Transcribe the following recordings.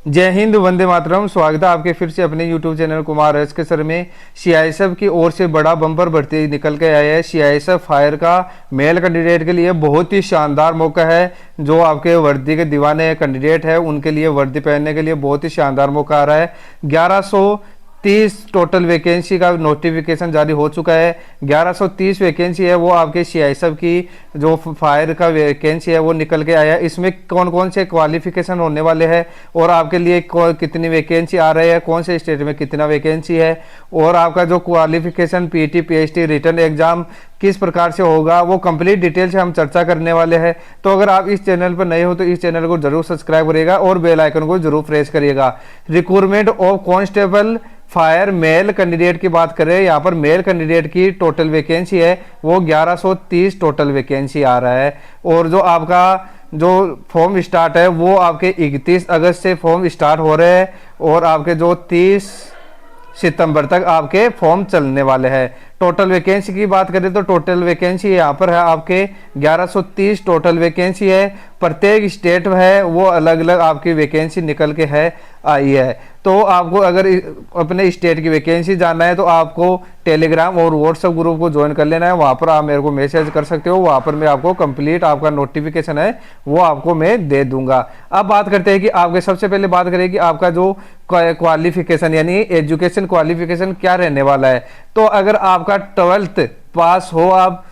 जय हिंद, वंदे मातरम। स्वागत है आपके फिर से अपने YouTube चैनल कुमार एस के सर में। सीआईएसएफ की ओर से बड़ा बम्पर भर्ती निकल के आया है। सीआईएसएफ फायर का मेल कैंडिडेट के लिए बहुत ही शानदार मौका है। जो आपके वर्दी के दीवाने कैंडिडेट है उनके लिए वर्दी पहनने के लिए बहुत ही शानदार मौका आ रहा है। 1130 टोटल वैकेंसी का नोटिफिकेशन जारी हो चुका है। 1130 वैकेंसी है वो आपके सीआईएसएफ की जो फायर का वैकेंसी है वो निकल के आया है। इसमें कौन कौन से क्वालिफिकेशन होने वाले हैं और आपके लिए कितनी वैकेंसी आ रही है, कौन से स्टेट में कितना वैकेंसी है, और आपका जो qualification PT PhD return exam किस प्रकार से होगा, वो कंप्लीट डिटेल से हम चर्चा करने वाले हैं। तो अगर आप इस चैनल पर नए हो तो इस चैनल को जरूर सब्सक्राइब करिएगा और बेल आइकन को जरूर प्रेस करिएगा। Recruitment of constable fire male candidate की बात करें, यहाँ पर मेल कैंडिडेट की टोटल वैकेंसी है वो 1130 टोटल वैकेंसी आ रहा है। और जो आपका जो फॉर्म स्टार्ट है वो आपके 31 अगस्त से फॉर्म स्टार्ट हो रहे हैं और आपके जो 30 सितंबर तक आपके फॉर्म चलने वाले हैं। टोटल वैकेंसी की बात करें तो टोटल वैकेंसी यहाँ पर है आपके 1130 टोटल वैकेंसी है। प्रत्येक स्टेट है वो अलग अलग आपकी वैकेंसी निकल के है आई है। तो आपको अगर अपने स्टेट की वैकेंसी जानना है तो आपको टेलीग्राम और व्हाट्सएप ग्रुप को ज्वाइन कर लेना है। वहाँ पर आप मेरे को मैसेज कर सकते हो, वहाँ पर मैं आपको कंप्लीट आपका नोटिफिकेशन है वो आपको मैं दे दूंगा। अब बात करते हैं कि आपके सबसे पहले बात करें कि आपका जो क्वालिफिकेशन यानी एजुकेशन क्वालिफिकेशन क्या रहने वाला है। तो अगर आपका 12th पास हो आप,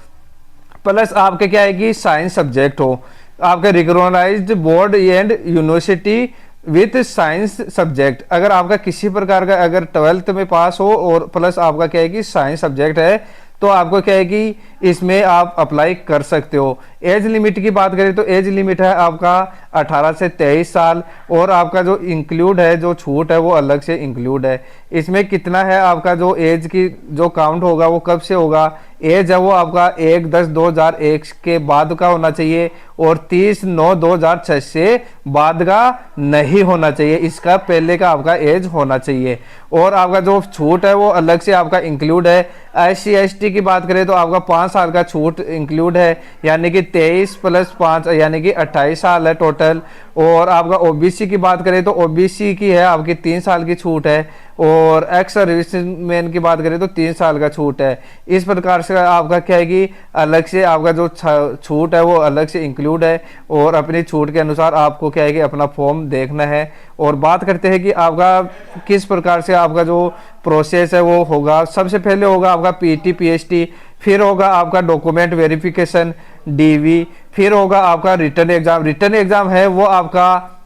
प्लस आपके क्या है कि साइंस सब्जेक्ट हो, आपका recognized board and university with science subject, अगर आपका किसी प्रकार का अगर 12th में पास हो और प्लस आपका क्या है कि साइंस सब्जेक्ट है तो आपको क्या है कि इसमें आप अप्लाई कर सकते हो। एज लिमिट की बात करें तो एज लिमिट है आपका 18 से 23 साल और आपका जो इंक्लूड है जो छूट है वो अलग से इंक्लूड है। इसमें कितना है आपका जो एज की जो काउंट होगा वो कब से होगा, एज है वो आपका 1/10/2001 के बाद का होना चाहिए और 30/9/2006 से बाद का नहीं होना चाहिए, इसका पहले का आपका एज होना चाहिए। और आपका जो छूट है वो अलग से आपका इंक्लूड है। SC ST की बात करें तो आपका 5 साल का छूट इंक्लूड है, यानी कि 23 + 5 यानी कि 28 साल है टोटल। और आपका OBC की बात करें तो OBC की है आपकी 3 साल की छूट है और एक्स सर्विसमैन की बात करें तो 3 साल का छूट है। इस प्रकार से आपका क्या है कि अलग से आपका जो छूट है वो अलग से इंक्लूड है और अपनी छूट के अनुसार आपको क्या है कि अपना फॉर्म देखना है। और बात करते हैं कि आपका किस प्रकार से आपका जो प्रोसेस है वो होगा। सबसे पहले होगा आपका PT PhD, फिर होगा आपका डॉक्यूमेंट वेरिफिकेशन DV, फिर होगा आपका रिटर्न एग्जाम। रिटर्न एग्जाम है वो आपका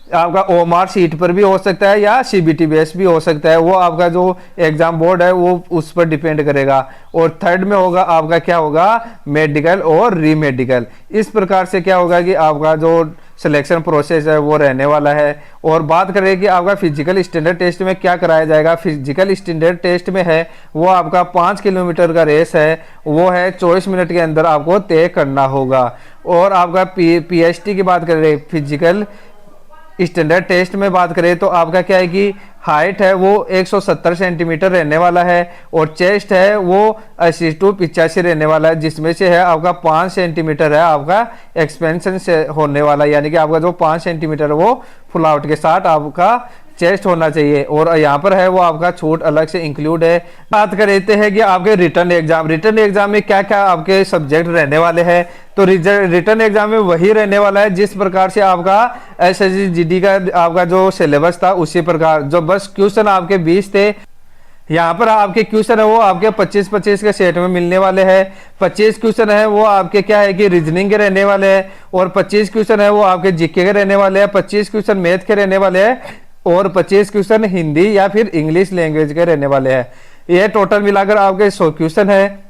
OMR सीट पर भी हो सकता है या CBT बेस भी हो सकता है, वो आपका जो एग्जाम बोर्ड है वो उस पर डिपेंड करेगा। और थर्ड में होगा आपका क्या होगा, मेडिकल और रीमेडिकल। इस प्रकार से क्या होगा कि आपका जो सिलेक्शन प्रोसेस है वो रहने वाला है। और बात करें कि आपका फिजिकल स्टैंडर्ड टेस्ट में क्या कराया जाएगा। फिजिकल स्टैंडर्ड टेस्ट में है वो आपका 5 किलोमीटर का रेस है, वो है 24 मिनट के अंदर आपको तय करना होगा। और आपका PhD की बात करें, फिजिकल स्टैंडर्ड टेस्ट में बात करें तो आपका क्या है कि हाइट है वो 170 सेंटीमीटर रहने वाला है और चेस्ट है वो 80 to 85 रहने वाला है, जिसमें से है आपका 5 सेंटीमीटर है आपका एक्सपेंशन से होने वाला है, यानी कि आपका जो 5 सेंटीमीटर वो फुल आउट के साथ आपका चेस्ट होना चाहिए। और यहाँ पर है वो आपका छूट अलग से इंक्लूड है। बात करते हैं कि आपके रिटर्न एग्जाम में क्या क्या आपके सब्जेक्ट रहने वाले हैं। तो रिटर्न एग्जाम में वही रहने वाला है जिस प्रकार से आपका SSC GD का आपका जो सिलेबस था उसी प्रकार, जो बस क्वेश्चन आपके 20 थे। यहाँ पर आपके क्वेश्चन है वो आपके 25-25 के सेट में मिलने वाले हैं। 25 क्वेश्चन है वो आपके क्या है कि रीजनिंग के रहने वाले हैं और 25 क्वेश्चन है वो आपके GK के रहने वाले हैं, 25 क्वेश्चन मैथ के रहने वाले हैं और 25 क्वेश्चन हिंदी या फिर इंग्लिश लैंग्वेज के रहने वाले हैं। ये टोटल मिलाकर आपके 100 क्वेश्चन है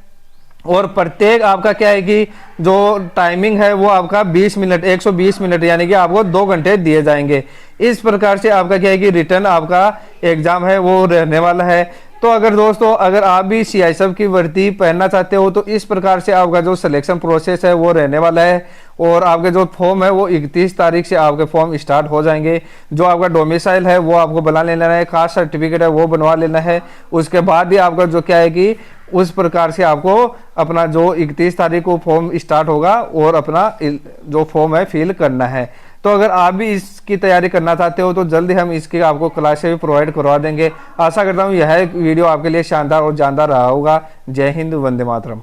और प्रत्येक आपका क्या है कि जो टाइमिंग है वो आपका 20 मिनट 120 मिनट यानी कि आपको 2 घंटे दिए जाएंगे। इस प्रकार से आपका क्या है कि रिटर्न आपका एग्जाम है वो रहने वाला है। तो अगर दोस्तों अगर आप भी सीआईएसएफ की वर्दी पहनना चाहते हो तो इस प्रकार से आपका जो सिलेक्शन प्रोसेस है वो रहने वाला है। और आपके जो फॉर्म है वो 31 तारीख से आपके फॉर्म स्टार्ट हो जाएंगे। जो आपका डोमिसाइल है वो आपको बना लेना है, कास्ट सर्टिफिकेट है वो बनवा लेना है। उसके बाद ही आपका जो क्या है कि उस प्रकार से आपको अपना जो 31 तारीख को फॉर्म स्टार्ट होगा और अपना जो फॉर्म है फिल करना है। तो अगर आप भी इसकी तैयारी करना चाहते हो तो जल्दी हम इसकी आपको क्लासेस भी प्रोवाइड करवा देंगे। आशा करता हूँ यह वीडियो आपके लिए शानदार और जानदार रहा होगा। जय हिंद, वंदे मातरम।